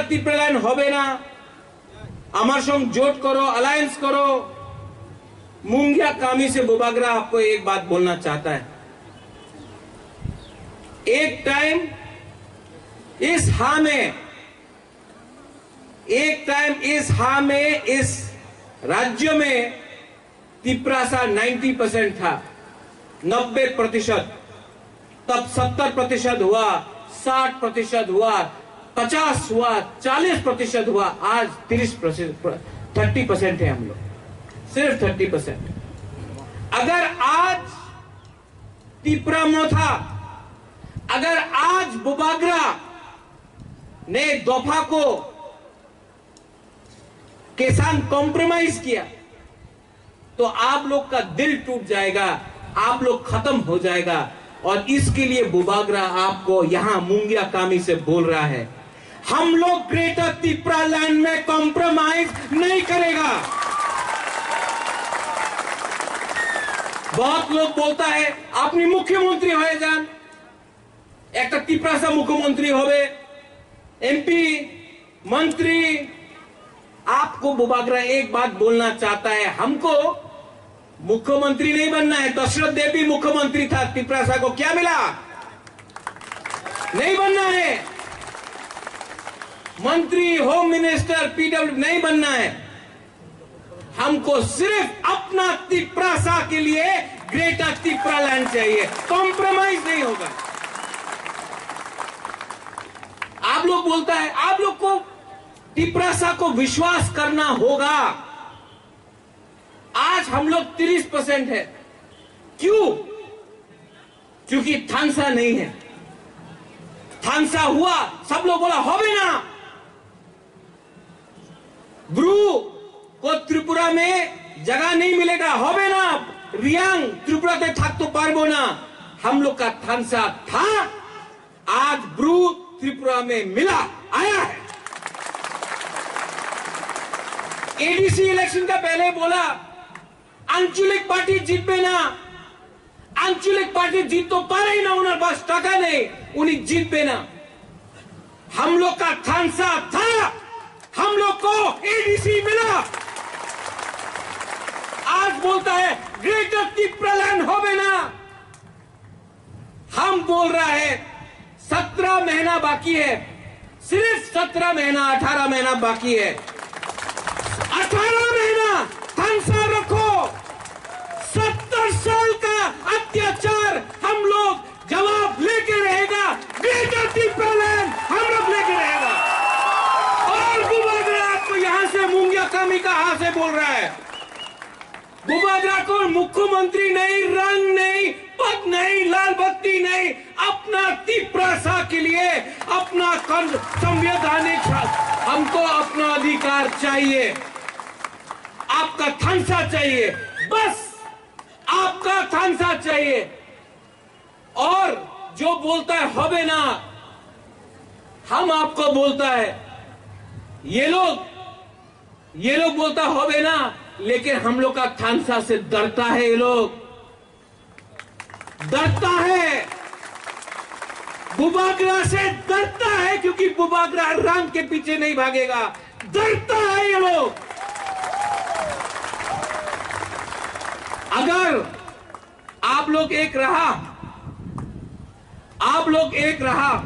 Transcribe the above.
ত্রিপুরাল্যান্ড হবে না, আমার संग जोट करो, अलायंस करो। मुंगिया कामी से बुबागरा आपको एक बात बोलना चाहता है। एक टाइम इस राज्य में तिप्रासा 90% था, 90%, तब 70% हुआ, 60% हुआ, 50 हुआ, 40% हुआ, आज 30% है हम लोग, सिर्फ 30%। अगर आज तिप्रा मोथा, अगर आज बुबागरा ने दफा को किसान कॉम्प्रोमाइज किया तो आप लोग का दिल टूट जाएगा, आप लोग खत्म हो जाएगा। और इसके लिए बुबागरा आपको यहां मुंगिया कामी से बोल रहा है, हम लोग ग्रेटर तिप्रालैंड में कॉम्प्रोमाइज नहीं करेगा। बहुत लोग बोलता है अपनी मुख्यमंत्री हो जान, एक तिप्रासा मुख्यमंत्री होवे, एमपी मंत्री। आपको बुबागरा एक बात बोलना चाहता है, हमको मुख्यमंत्री नहीं बनना है। दशरथ देव भी मुख्यमंत्री था, तिप्रासा को क्या मिला? नहीं बनना है। मंत्री, होम मिनिस्टर, पीडब्ल्यू नहीं बनना है। हमको सिर्फ अपना तिप्रासा के लिए ग्रेटर तिप्रालैंड चाहिए, कॉम्प्रोमाइज नहीं होगा। आप लोग बोलता है, आप लोग को तिप्रासा को विश्वास करना होगा। आज हम लोग 30% है, क्यों? क्योंकि थानसा नहीं है। थानसा हुआ, सब लोग बोला होवे ना, ब्रू को त्रिपुरा में जगह नहीं मिलेगा, होवे ना, रियांग त्रिपुरा ते थक तो पारबो ना। हम लोग का थानसा था, आज ब्रू त्रिपुरा में मिला, आया है। एडीसी इलेक्शन का पहले बोला आंचलिक पार्टी जीतबे ना, आंचलिक पार्टी जीत तो पारे ही ना, उन्हें बस टका नहीं, उन्हें जीतबे ना। हम लोग का थानसा था, हम लोग को एडीसी मिला। आज बोलता है ग्रेटर तिप्रालैंड होवे ना। हम बोल रहा है 17 महीना बाकी है, सिर्फ 17 महीना, 18 महीना बाकी है। 18 महीना थानसा रखो। 70 साल का अत्याचार हम लोग जवाब लेके रहेगा। ग्रेटर तिप्रालैंड हम लोग लेके रहेगा। और बुबागरा आपको यहां से मुंगिया कामी का हाथ से बोल रहा है, बुबागरा को मुख्यमंत्री नहीं, रंग नहीं, पद नहीं, लाल बत्ती नहीं, अपना तिप्रासा के लिए अपना संवैधानिक, हमको अपना अधिकार चाहिए, आपका थानसा चाहिए, बस आपका थानसा चाहिए। और जो बोलता है होवे ना, हम आपको बोलता है, ये लोग बोलता होवे ना, लेकिन हम लोग का थानसा से डरता है। ये लोग डरता है, बुबागरा से डरता है, क्योंकि बुबागरा रंग के पीछे नहीं भागेगा, डरता है ये लोग। अगर आप लोग एक रहा